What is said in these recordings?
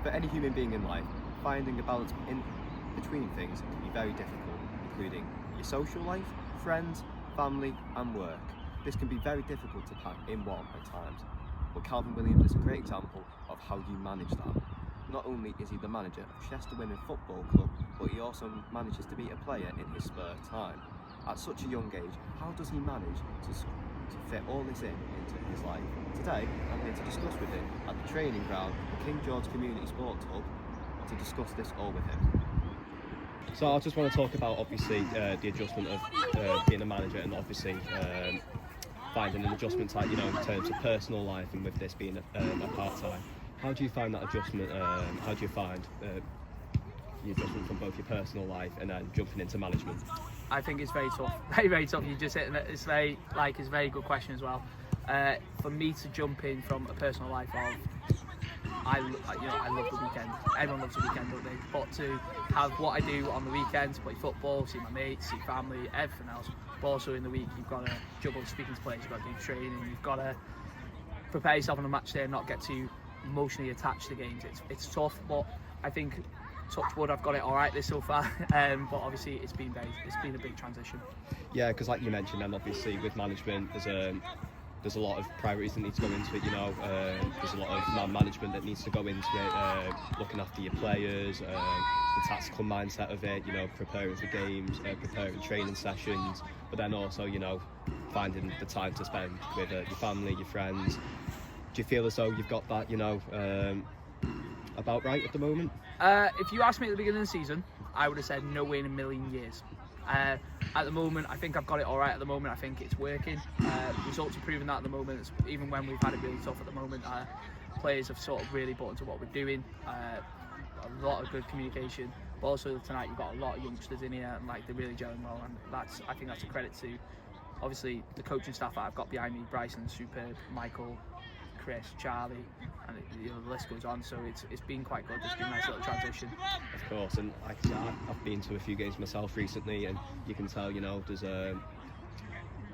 For any human being in life, finding a balance in between things can be very difficult, including your social life, friends, family and work. This can be very difficult to pack in one at times, but Calvin Williams is a great example of how you manage that. Not only is he the manager of Chester Women Football Club, but he also manages to be a player in his spare time. At such a young age, how does he manage to fit all this into his life? Today, I'm here to discuss with him at the training ground at King George Community Sports Hub to discuss this all with him. So I just want to talk about obviously the adjustment of being a manager and obviously finding an adjustment type, in terms of personal life and with this being a part-time. How do you find that adjustment? How do you find the adjustment from both your personal life and then jumping into management? I think it's very tough, very, very tough. You just hit it. It's a very good question as well. For me to jump in from a personal life of, I love the weekend. Everyone loves the weekend, don't they? But to have what I do on the weekends, play football, see my mates, see family, everything else. But also in the week, you've got to juggle speaking to players, you've got to do training, you've got to prepare yourself on a match day and not get too emotionally attached to games. It's tough, but I think, touch wood, I've got it all right this so far. But obviously, it's been a big transition. Yeah, because like you mentioned, then obviously with management, there's a lot of priorities that need to go into it. There's a lot of man management that needs to go into it. Looking after your players, the tactical mindset of it. Preparing for games, preparing training sessions, but then also finding the time to spend with your family, your friends. Do you feel as though you've got that, about right at the moment? If you asked me at the beginning of the season, I would have said no way in a million years. At the moment, I think I've got it all right at the moment. I think it's working. Results are proving that at the moment. Even when we've had it really tough at the moment, players have sort of really bought into what we're doing. A lot of good communication. But also tonight, you've got a lot of youngsters in here, and they're really gelling well. And I think that's a credit to, obviously, the coaching staff that I've got behind me. Bryson, superb. Michael, Chris, Charlie, and the list goes on. So it's been quite good. It's been a nice little transition. Of course, and like I said, I've been to a few games myself recently, and you can tell, there's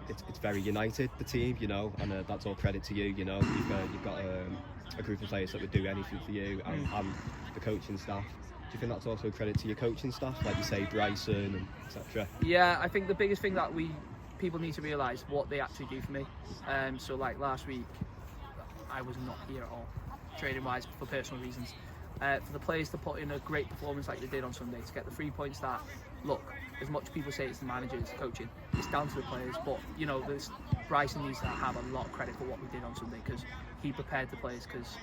it's very united, the team, and that's all credit to you. You've got a group of players that would do anything for you, and the coaching staff. Do you think that's also a credit to your coaching staff, like you say, Bryson and etc.? Yeah, I think the biggest thing that people need to realise what they actually do for me. So like last week, I was not here at all, training wise, for personal reasons. For the players to put in a great performance like they did on Sunday, to get the 3 points that, look, as much people say it's the managers, coaching, it's down to the players, but Bryson needs to have a lot of credit for what we did on Sunday, because he prepared the players. Because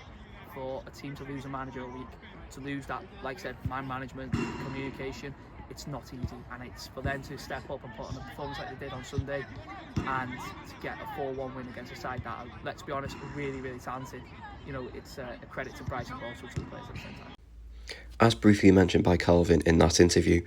for a team to lose a manager a week, to lose that, like I said, man management, communication, it's not easy, and it's for them to step up and put on a performance like they did on Sunday and to get a 4-1 win against a side that, let's be honest, are really, really talented. It's a credit to Bryson, but also to the players at the same time. As briefly mentioned by Calvin in that interview,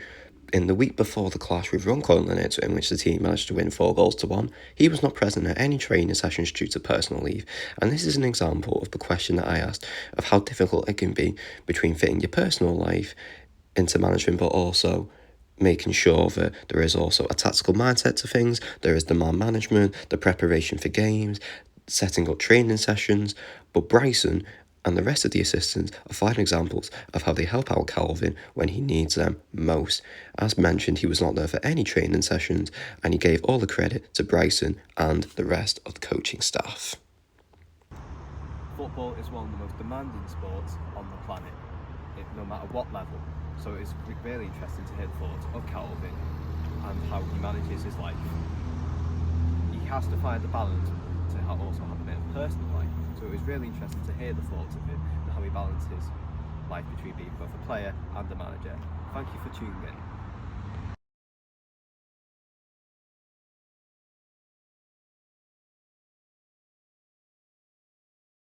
in the week before the clash with Runcorn Linnet, in which the team managed to win 4-1, he was not present at any training sessions due to personal leave, and this is an example of the question that I asked of how difficult it can be between fitting your personal life into management, but also making sure that there is also a tactical mindset to things. There is the man management, the preparation for games, setting up training sessions. But Bryson and the rest of the assistants are fine examples of how they help out Calvin when he needs them most. As mentioned, he was not there for any training sessions, and he gave all the credit to Bryson and the rest of the coaching staff. Football is one of the most demanding sports on the planet, no matter what level. So it's really interesting to hear the thoughts of Calvin and how he manages his life. He has to find the balance to also have a bit of personal life. So it was really interesting to hear the thoughts of him and how he balances life between being both a player and a manager. Thank you for tuning in.